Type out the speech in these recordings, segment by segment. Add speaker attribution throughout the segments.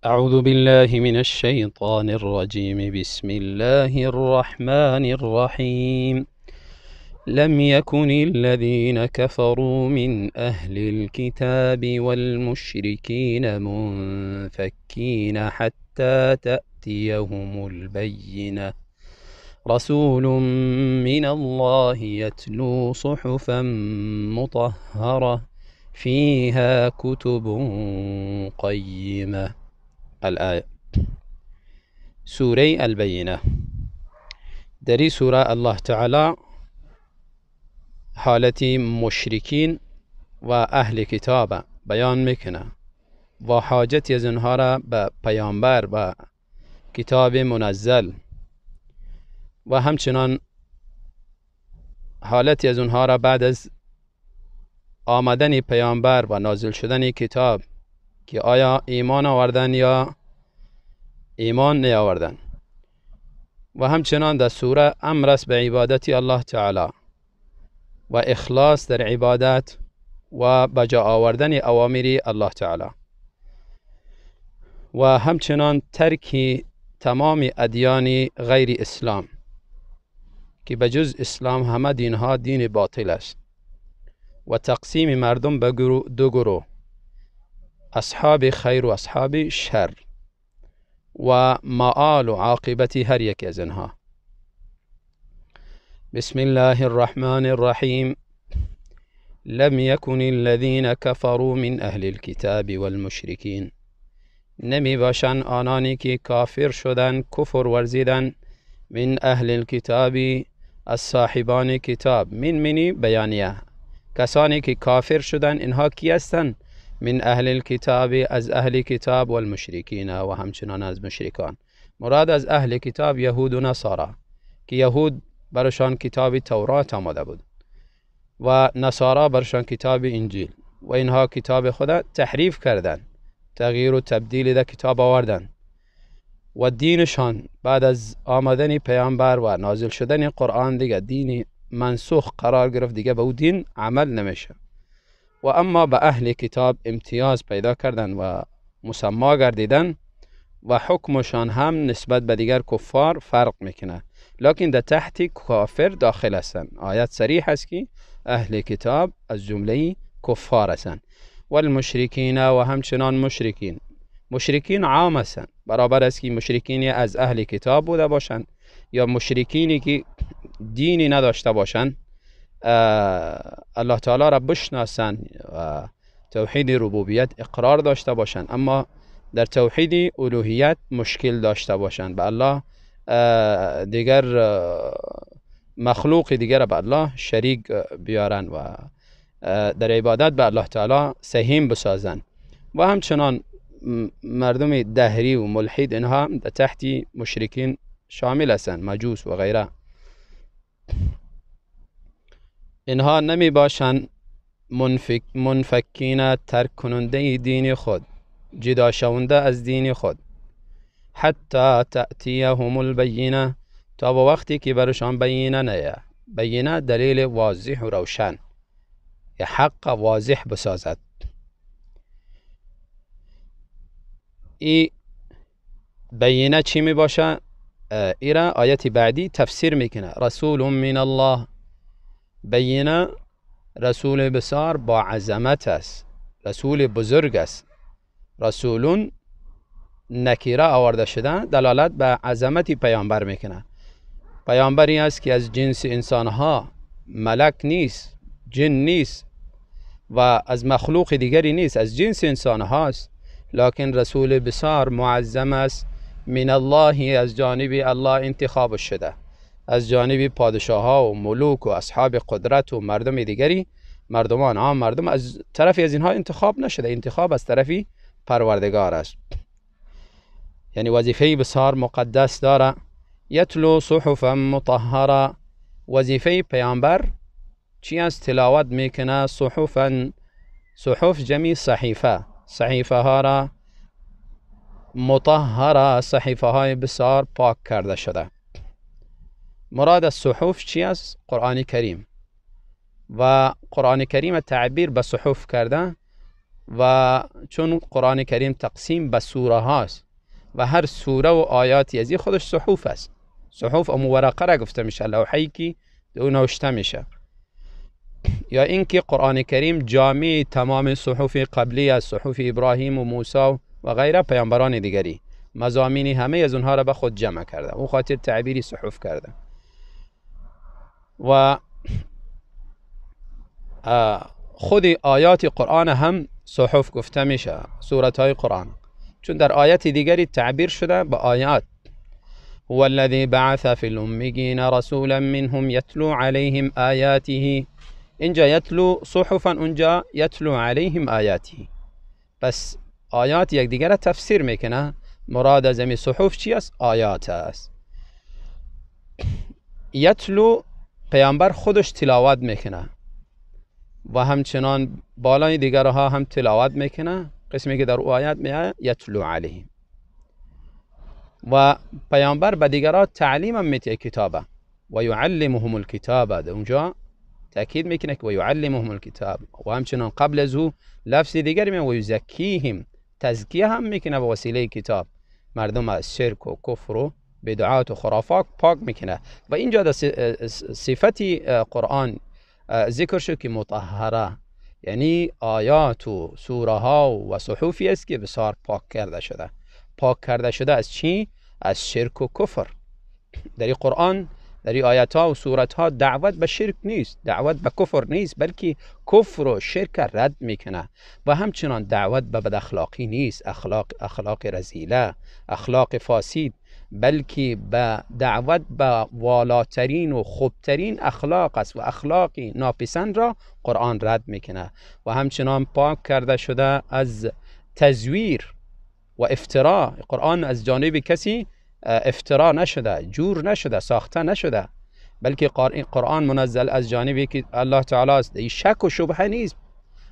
Speaker 1: أعوذ بالله من الشيطان الرجيم. بسم الله الرحمن الرحيم. لم يكن الذين كفروا من أهل الكتاب والمشركين منفكين حتى تأتيهم البينة. رسول من الله يتلو صحفا مطهرة فيها كتب قيمة. الآية. سوره البینه. در این سوره الله تعالی حالتی مشرکین و اهل کتاب بیان میکنه و حاجتی از اونها را به پیامبر و کتاب منزل و همچنان حالتی از اونها را بعد از آمدن پیامبر و نازل شدن کتاب که آیا ایمان آوردن یا ایمان نیاوردن. و همچنان در سوره امر است به عبادت الله تعالی و اخلاص در عبادت و بجا آوردن اوامر الله تعالی و همچنان ترک تمام ادیان غیر اسلام که بجز اسلام همه دینها دین باطل است و تقسیم مردم به دو گروه، اصحاب خیر و اصحاب شر و مآل و عاقبت هر یک از آنها. بسم الله الرحمن الرحیم. لم يكن الذين كفروا من اهل الكتاب والمشركين. نمی باشند آنانی که کافر شدن، کفر ورزیدن، من اهل الكتاب، از صاحبان کتاب. منی بیانیه، کسانی که کافر شدن اینها کی هستند؟ من اهل الكتاب، از اهل کتاب، والمشرکین، و همچنان از مشرکان. مراد از اهل کتاب یهود و نصارا که یهود برشان کتاب تورات آمده بود و نصارا برشان کتاب انجیل و اینها کتاب خدا تحریف کردن، تغییر و تبدیل در کتاب آوردن و دینشان بعد از آمدن پیامبر و نازل شدن قرآن دیگه دین منسوخ قرار گرفت، دیگه به او دین عمل نمیشه. و اما به اهل کتاب امتیاز پیدا کردن و مسما گردیدن و حکمشان هم نسبت به دیگر کفار فرق میکنه، لکن در تحت کافر داخل هستند. آیت صریح است که اهل کتاب از جمله کفار هستند. والمشرکین، و همچنان مشرکین. مشرکین عام هستند، برابر است که مشرکینی از اهل کتاب بوده باشند یا مشرکینی که دینی نداشته باشند، الله تعالی را بشناسند و توحید ربوبیت اقرار داشته باشند، اما در توحید الوهیت مشکل داشته باشند، به الله دیگر مخلوق دیگر به الله شریک بیارن و در عبادت به الله تعالی سهیم بسازند. و همچنان مردم دهری و ملحد اینها در تحت مشرکین شامل هستند، مجوس و غیره. اینها نمی باشند منفکین، ترک کننده دین خود، جدا شونده از دین خود. حتی تأتیهم البینه، تا با وقتی که برشان بینه نیه. بینه دلیل واضح و روشن، یا حق واضح بسازد. ای بینه چی می باشه؟ ایرا آیت بعدی تفسیر میکنه. رسول من الله. بینه رسول بسیار با عظمت است، رسول بزرگ است. رسولون نکیره آورده شدن دلالت به عظمت پیامبر میکنه. پیامبری است که از جنس انسانها، ملک نیست، جن نیست و از مخلوق دیگری نیست، از جنس انسانها است، لکن رسول بسیار معظم است. من الله، از جانب الله انتخاب شده، از جانب پادشاه ها و ملوک و اصحاب قدرت و مردم دیگری، مردمان عام مردم، از طرفی از اینها انتخاب نشده، انتخاب از طرفی پروردگار است. یعنی وظیفه بسیار مقدس داره. یتلو صحفا مطهره. وظیفه پیامبر چی است؟ تلاوت میکنه صحفا. صحف جمعی صحیفه، صحیفه ها را مطهره، صحیفه های بسیار پاک کرده شده. مراد از صحف چی است؟ قرآن کریم. و قرآن کریم تعبیر به صحف کرده و چون قرآن کریم تقسیم به سوره هاست و هر سوره و آیاتی از این خودش صحف است. صحف ورقه را گفته میشه، لوحه‌ای که دو نوشته میشه. یا اینکه قرآن کریم جامع تمام صحف قبلی از صحف ابراهیم و موسی و غیره پیامبران دیگری، مضامین همه از اونها را به خود جمع کرده، اون خاطر تعبیری صحف کرده. و خود آیات قرآن هم صحف گفته میشه، سورت های قرآن، چون در آیت دیگری تعبیر شده به آیات. هو الذی بعث فی الأمیین رسولا منهم یتلو علیهم آیاته، اینجا یتلو صحفا، اونجا یتلو علیهم آیاته. پس آیات یک دیگر تفسیر میکنه. مراد از این صحف چی است؟ آیات است. یتلو پیامبر خودش تلاوت میکنه و همچنان بالای دیگرها هم تلاوت میکنه. قسمی که در آیات میاد یتلو علیهم. و پیامبر به دیگرها تعلیم هم میده کتابه و یعلمهم الکتاب. اونجا تأکید میکنه که و یعلمهم الکتاب. و همچنان قبل از او لفظ دیگری میاد و یزکیهم، تزکیه هم میکنه به وسیله کتاب. مردم از شرک و کفر و بدعات و خرافات پاک میکنه. و اینجا در صفتی قرآن ذکر شد که مطهره، یعنی آیات و سوره ها و صحفی است که بسیار پاک کرده شده. پاک کرده شده از چی؟ از شرک و کفر. در این قرآن، در این آیات ها و سورت ها دعوت به شرک نیست، دعوت به کفر نیست، بلکه کفر و شرک رد میکنه. و همچنان دعوت به بد اخلاقی نیست، اخلاق رذیله، اخلاق فاسد، بلکه به دعوت به والاترین و خوبترین اخلاق است و اخلاق ناپسند را قرآن رد میکنه. و همچنان پاک کرده شده از تزویر و افترا. قرآن از جانب کسی افترا نشده، جور نشده، ساخته نشده، بلکه قرآن منزل از جانبی که الله تعالی است. شک و شبهه نیست،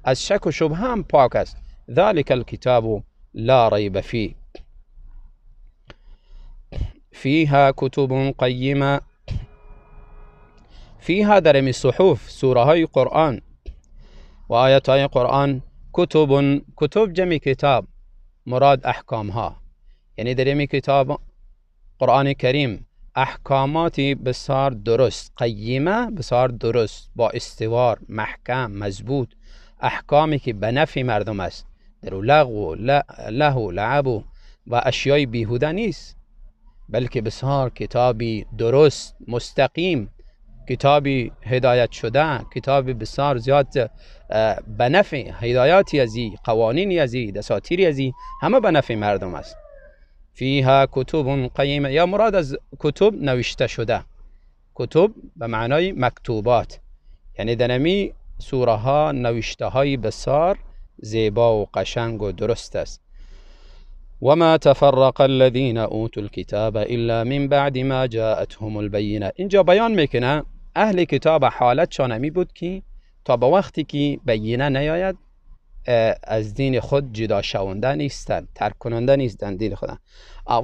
Speaker 1: از شک و شبهه هم پاک است. ذلك الكتاب لا ریب فیه فیها کتب قیمه. فیها در این صحف، سوره های قرآن و آیات های قرآن، کتب جمع کتاب، مراد احکام ها. یعنی در این کتاب قرآن کریم احکاماتی بسیار درست، قیمه بسیار درست، با استوار، محکم، مضبوط، احکامی که به نفع مردم است، در لغو و لعب و اشیای بیهوده نیست، بلکه بسیار کتابی درست، مستقیم، کتابی هدایت شده، کتابی بسیار زیاد به نفع، هدایاتی ازی، قوانینی ازی، دساتیری ازی، همه به نفع مردم است. فیها کتب قیمه، یا مراد از کتب نوشته شده. کتب به معنای مکتوبات، یعنی دنمی سوره ها نوشته های بسیار زیبا و قشنگ و درست است. وما تفرق الذين اوتوا الكتاب الا من بعد ما جاءتهم البینه. اینجا بیان میکنه اهل کتاب حالت شانمی بود که تا به وقتی که بینه نیاید از دین خود جدا شونده نیستند، ترک کننده نیستند دین خود.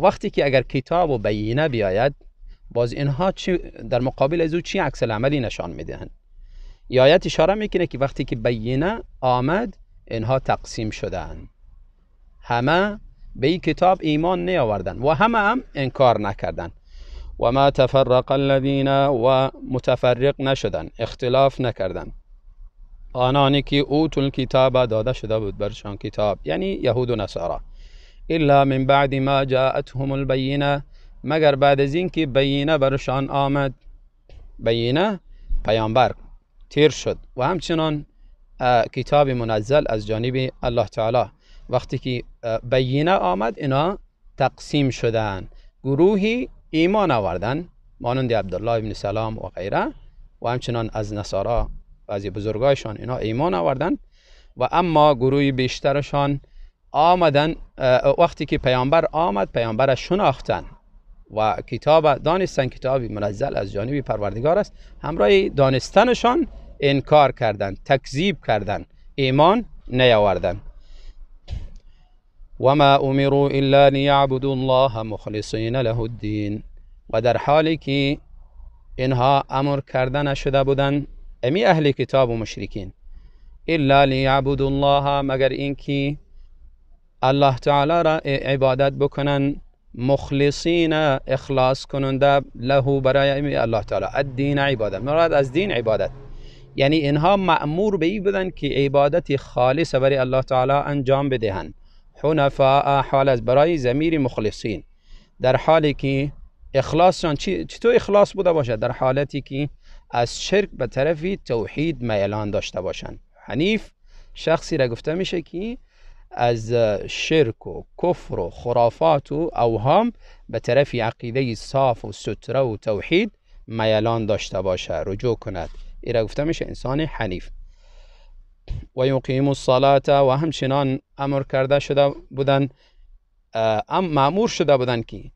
Speaker 1: وقتی که اگر کتاب و بینه بیاید، باز اینها در مقابل از او چی عکس العملی نشان میدهند؟ آیت اشاره میکنه که وقتی که بینه آمد، اینها تقسیم شدند، همه به این کتاب ایمان نیاوردن و همه هم انکار نکردن. و ما تفرق الذین، و متفرق نشدن، اختلاف نکردن، آنانی که اوتوا الکتاب داده شده بود برشان کتاب، یعنی یهود و نصارا، الا من بعد ما جاءتهم البینه، مگر بعد از این که بینه برشان آمد. بینه پیامبر تیر شد و همچنان کتاب منزل از جانب الله تعالی. وقتی که بینه آمد، اینا تقسیم شدن، گروهی ایمان آوردن مانند عبدالله ابن سلام و غیره، و همچنان از نصارا بعضی بزرگایشان اینا ایمان آوردن، و اما گروهی بیشترشان آمدن وقتی که پیامبر آمد، پیامبر شناختن و کتاب دانستن کتابی منزل از جانب پروردگار است، همراه دانستنشان انکار کردند، تکذیب کردند، ایمان نیاوردند. وما امروا الا ليعبدوا الله مخلصین له الدین، و در حالی که اینها امر کرده نشده بودند، امی اهل کتاب و مشرکین، الا لیعبدوا الله، مگر اینکه الله تعالی را عبادت بکنن، مخلصین، اخلاص کننده، له، برای الله تعالی، الدین، عبادت، مراد از دین عبادت، یعنی اینها مأمور به این بودن که عبادت خالص برای الله تعالی انجام بدهند. حنفاء، حال از برای ضمیر مخلصین، در حالی که اخلاصشان چطور اخلاص بوده باشد؟ در حالتی که از شرک به طرف توحید میلان داشته باشند. حنیف شخصی را گفته میشه که از شرک و کفر و خرافات و اوهام به طرف عقیده صاف و ستره و توحید میلان داشته باشه، رجوع کند. این را گفته میشه انسان حنیف. و یقیم الصلاة، و همچنان امر کرده شده بودن، مأمور شده بودن که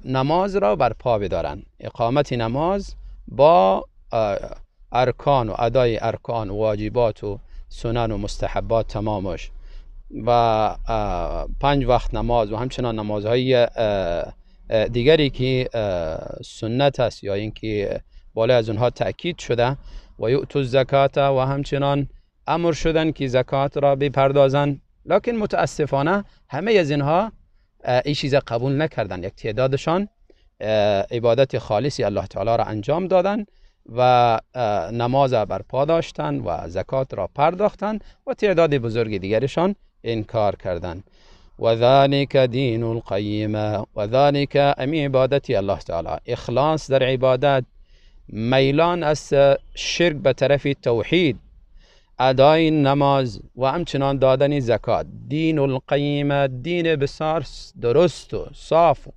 Speaker 1: نماز را برپا بدارن. اقامت نماز با ارکان و ادای ارکان و واجبات و سنن و مستحبات تمامش، و 5 وقت نماز و همچنان نمازهای دیگری که سنت است یا اینکه بالا از اونها تأکید شده. و یؤتوا الزکات، و همچنان امر شدن که زکات را بپردازند. لکن متاسفانه همه از اینها این چیز قبول نکردن. یک تعدادشان عبادت خالصی الله تعالی را انجام دادن و نماز برپا داشتن و زکات را پرداختن، و تعداد بزرگ دیگرشان انکار کردند. و ذلک دین القیمه، و ذلک امی عبادتی الله تعالی، اخلاص در عبادت، میلان از شرک به طرف توحید، ادای نماز و همچنان دادن زکات، دین القیمه، دین بسیار درست و صاف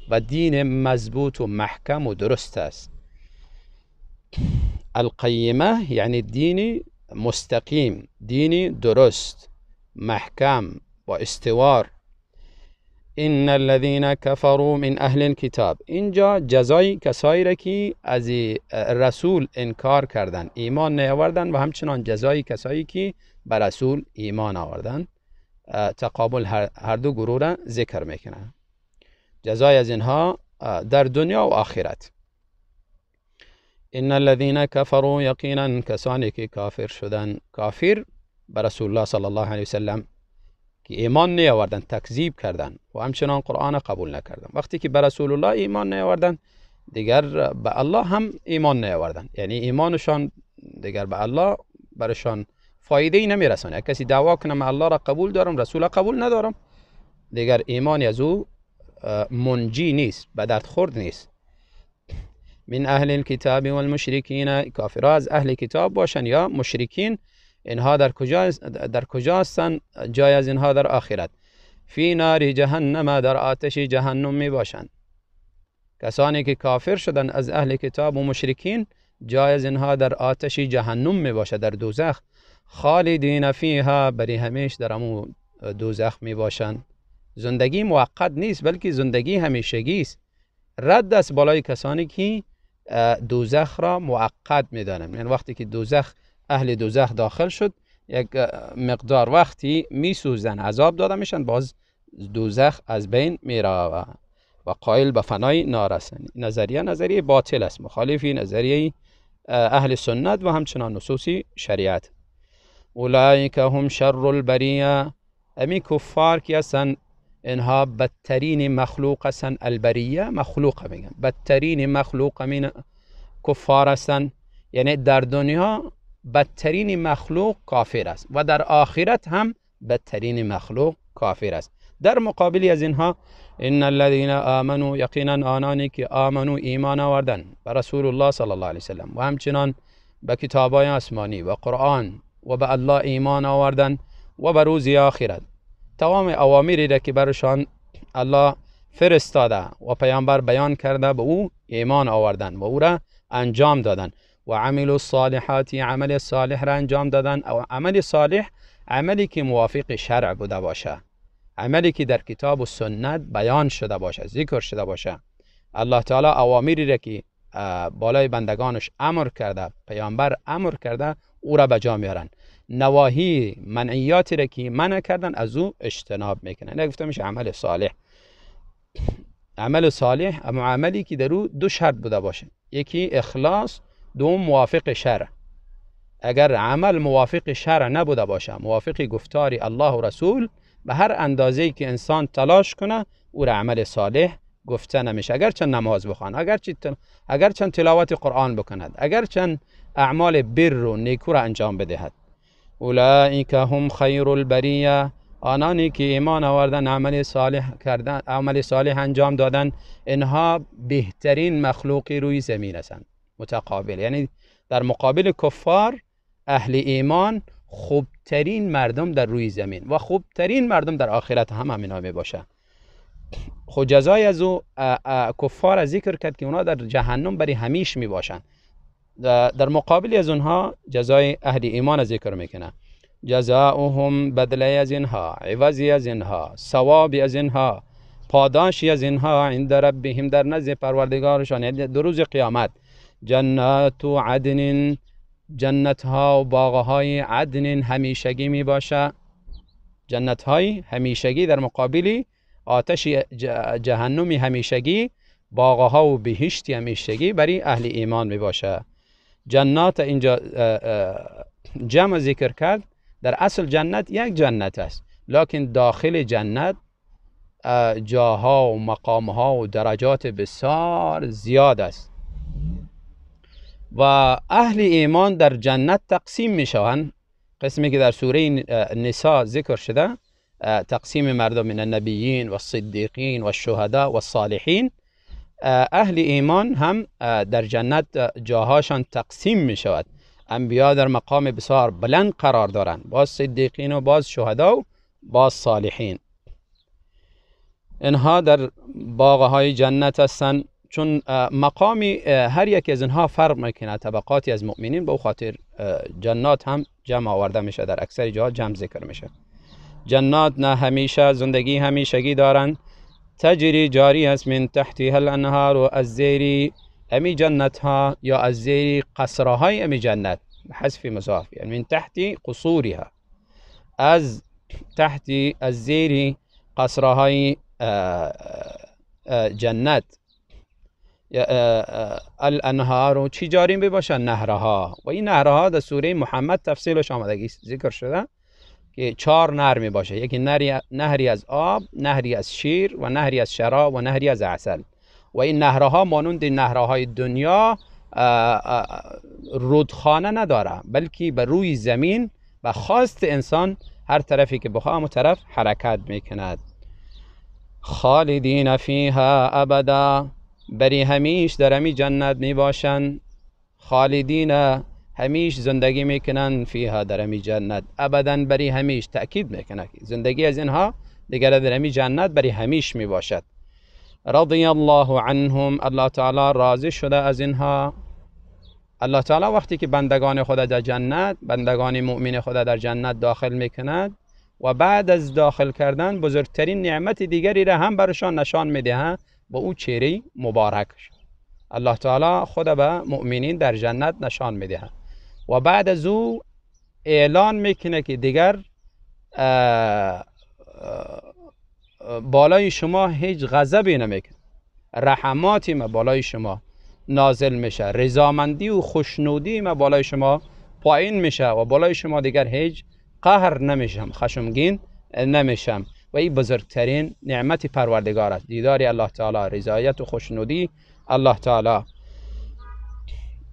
Speaker 1: و دین مضبوط و محکم و درست است. القیمه یعنی دین مستقیم، دین درست، محکم و استوار. ان الذين كفروا من اهل الكتاب، اینجا جزای کسایی را که از رسول انکار کردن، ایمان نیاوردن، و همچنان جزای کسایی که به رسول ایمان آوردن، تقابل هر دو گروه را ذکر میکنه. جزای از اینها در دنیا و آخرت. ان الذين كفروا، یقینا کسانی که کافر شدن، کافر به رسول الله صلی الله علیه وسلم، که ایمان نیاوردن، تکذیب کردن و همچنان قرآن قبول نکردن. وقتی که به رسول الله ایمان نیاوردن، دیگر به الله هم ایمان نیاوردن، یعنی ایمانشان دیگر به الله برشان فایده ای نمیرسونه. کسی دعوا کنه من الله را قبول دارم، رسول قبول ندارم، دیگر ایمان از او منجی نیست، به درد خورد نیست. من اهل الكتاب والمشرکین، کافرها از اهل کتاب باشن یا مشرکین، اینها در کجا هستند؟ جای از اینها در آخرت. فی نار جهنم، در آتش جهنم می باشند. کسانی که کافر شدن از اهل کتاب و مشرکین، جای از اینها در آتش جهنم می باشد، در دوزخ. خالدین فیها، بری همیش در امو دوزخ می باشند. زندگی موقت نیست، بلکه زندگی همیشگی است. رد است بالای کسانی که دوزخ را موقت می دانند. یعنی وقتی که اهل دوزخ داخل شد، یک مقدار وقتی می سوزن، عذاب داده میشن، باز دوزخ از بین می رود و قائل به فنای نارسند. نظریه باطل است، مخالفی نظریه اهل سنت و همچنان نصوص شریعت. اولئک هم شر البریه، امی کفار که هستند اینها بدترین مخلوق هستند. البریه مخلوق میگن، بدترین مخلوق من کفار هستند. یعنی در دنیا بدترین مخلوق کافر است و در آخرت هم بدترین مخلوق کافر است. در مقابل از اینها، ان الذين آمنوا، یقینا آنانی که آمنو، ایمان آوردن به رسول الله صلی الله علیه وسلم و همچنان به کتابای آسمانی و قرآن و به الله ایمان آوردن و به روز آخرت، تمام اوامری را که برشان الله فرستاده و پیامبر بیان کرده به او ایمان آوردن و او را انجام دادن. و عمل الصالحات، عمل صالح را انجام دادن. او عمل صالح، عملی که موافق شرع بوده باشه، عملی که در کتاب و سنت بیان شده باشه، ذکر شده باشه. الله تعالی اوامری را که بالای بندگانش امر کرده، پیامبر امر کرده، او را به جا میارن. نواهی، منعیاتی را که منع کردن، از او اجتناب میکنن. نه گفته میشه عمل صالح. عمل صالح اما عملی که در او 2 شرط بوده باشه، یکی اخلاص، دوم موافق شرع. اگر عمل موافق شرع نبوده باشه، موافق گفتار الله و رسول، به هر اندازه‌ای که انسان تلاش کنه او را عمل صالح گفته نمیشه. اگرچه نماز بخوان، اگرچه تلاوت قرآن بکند، اگرچه اعمال بر و نیکو را انجام بدهد. اولئک هم خیر البریه، آنانی که ایمان آوردن، عمل صالح کردن، عمل صالح انجام دادن، اینها بهترین مخلوقی روی زمین هستند. متقابل، یعنی در مقابل کفار، اهل ایمان خوبترین مردم در روی زمین و خوبترین مردم در آخرت هم همینا می باشه. خود جزای از او کفار ذکر کرد که اونا در جهنم برای همیش می باشن. در مقابل از اونها جزای اهل ایمان ذکر میکنه. جزاؤهم بدله از اینها، عوضی از اینها، ثوابی از اینها، پاداشی از اینها عند ربهم، در نزد پروردگارشان، یعنی در روز قیامت. جنات عدن، جنت ها و باغ های عدن همیشگی می باشه. جنت های همیشگی در مقابل آتش جهنم همیشگی، باغ ها و بهشت همیشگی برای اهل ایمان می باشه. جنات اینجا جمع ذکر کرد. در اصل جنت یک جنت است، لکن داخل جنت جاها و مقامها و درجات بسیار زیاد است و اهل ایمان در جنت تقسیم می شوند. قسمی که در سوره نساء ذکر شده، تقسیم مردم من النبیین و الصدیقین و الشهداء و الصالحین، اهل ایمان هم در جنت جاهاشان تقسیم می شود. انبیا در مقام بسیار بلند قرار دارند، باز صدیقین و باز شهدا و باز صالحین. اینها در باغهای جنت هستند. چون مقامی هر یک از اینها فرق میکنه، طبقاتی از مؤمنین، به خاطر جنات هم جمع آورده میشه، در اکثر جاها جمع ذکر میشه. جنات نه همیشه زندگی همیشگی دارند. تجری جاری است من تحتها الانهار، و از زیر امی جنت ها یا از زیر قصرهای امی جنت، حذف مضاف، یعنی من تحت قصورها، از تحت از زیر قصرهای جنت الانهار چی جاری می باشن؟ نهرها. و این نهرها در سوره محمد تفصیلش آمده ذکر شده که 4 نهر می باشه. یکی نهری از آب، نهری از شیر و نهری از شراب و نهری از عسل. و این نهرها مانند نهرهای دنیا رودخانه نداره، بلکه بر روی زمین و خواست انسان هر طرفی که بخواه همون طرف حرکت میکند. خالدین فیها ابدا، بری همیش در همی جنت می باشند. خالدین همیش زندگی میکنن، فیها در همی جنت، ابدا بری همیش، تأکید میکنه که زندگی از اینها دیگر در همی جنت بری همیش می باشد. رضی الله عنهم، الله تعالی راضی شده از اینها. الله تعالی وقتی که بندگان خود در جنت، بندگان مؤمن خود در جنت داخل میکند و بعد از داخل کردن بزرگترین نعمت دیگری را هم برشان نشان میده، با او چهره مبارک. الله تعالی خود به مؤمنین در جنت نشان میده و بعد از او اعلان میکنه که دیگر بالای شما هیچ غضبی نمیکنه، رحماتی ما بالای شما نازل میشه، رضامندی و خوشنودی ما بالای شما پایین میشه و بالای شما دیگر هیچ قهر نمیشم، خشمگین نمیشم. و این بزرگترین نعمت پروردگار است، دیدار الله تعالی، رضایت و خوشنودی الله تعالی.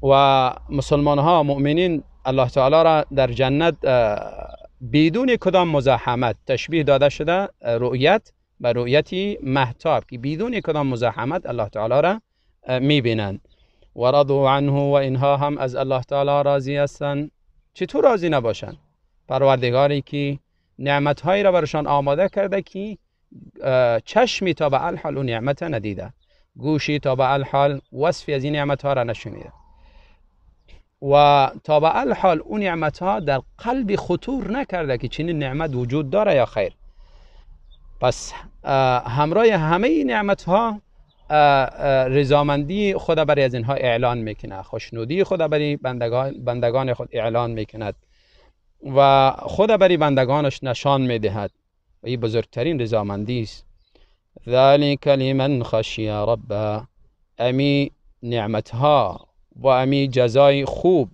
Speaker 1: و مسلمان ها مؤمنین الله تعالی را در جنت بدون کدام مزاحمت تشبیه داده شده، رؤیت به رؤیتی مهتاب، که بدون کدام مزاحمت الله تعالی را میبینند. و رضوا عنه، و اینها هم از الله تعالی راضی هستند. چطور راضی نباشند؟ پروردگاری که نعمتهایی را برشان آماده کرده که چشمی تا به الحال اون نعمت ندیده، گوشی تا به الحال وصفی از این نعمتها را نشنیده و تا به الحال اون نعمتها در قلب خطور نکرده که چنین نعمت وجود داره یا خیر. پس همراه همه این نعمتها رضامندی خدا برای از اینها اعلان میکنه، خوشنودی خدا برای بندگان خود اعلان میکند و خدا برای بندگانش نشان میدهد و این بزرگترین رضامندی است. ذلک لمن خشی ربه، امی نعمتها و امی جزای خوب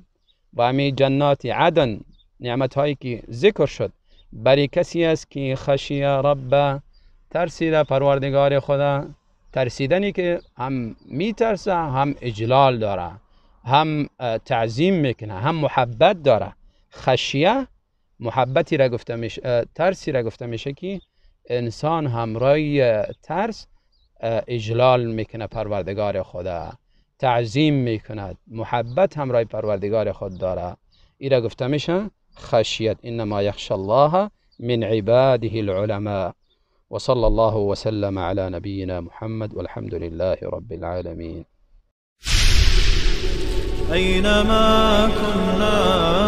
Speaker 1: و همین جنات عدن، نعمت هایی که ذکر شد برای کسی است که خشی رب، ترسیده پروردگار خدا. ترسیدنی که هم میترسه، هم اجلال داره، هم تعظیم میکنه، هم محبت داره. خشیه محبتی را گفته میشه، ترسی را گفته میشه که انسان همراه ترس اجلال میکنه پروردگار خدا، تعظیم میکند، محبت همراه پروردگار خود داره. این را گفته میشه خشیت. انما یخشى الله من عباده العلماء. وصلى الله وسلم على نبينا محمد والحمد لله رب العالمين.
Speaker 2: أينما كنا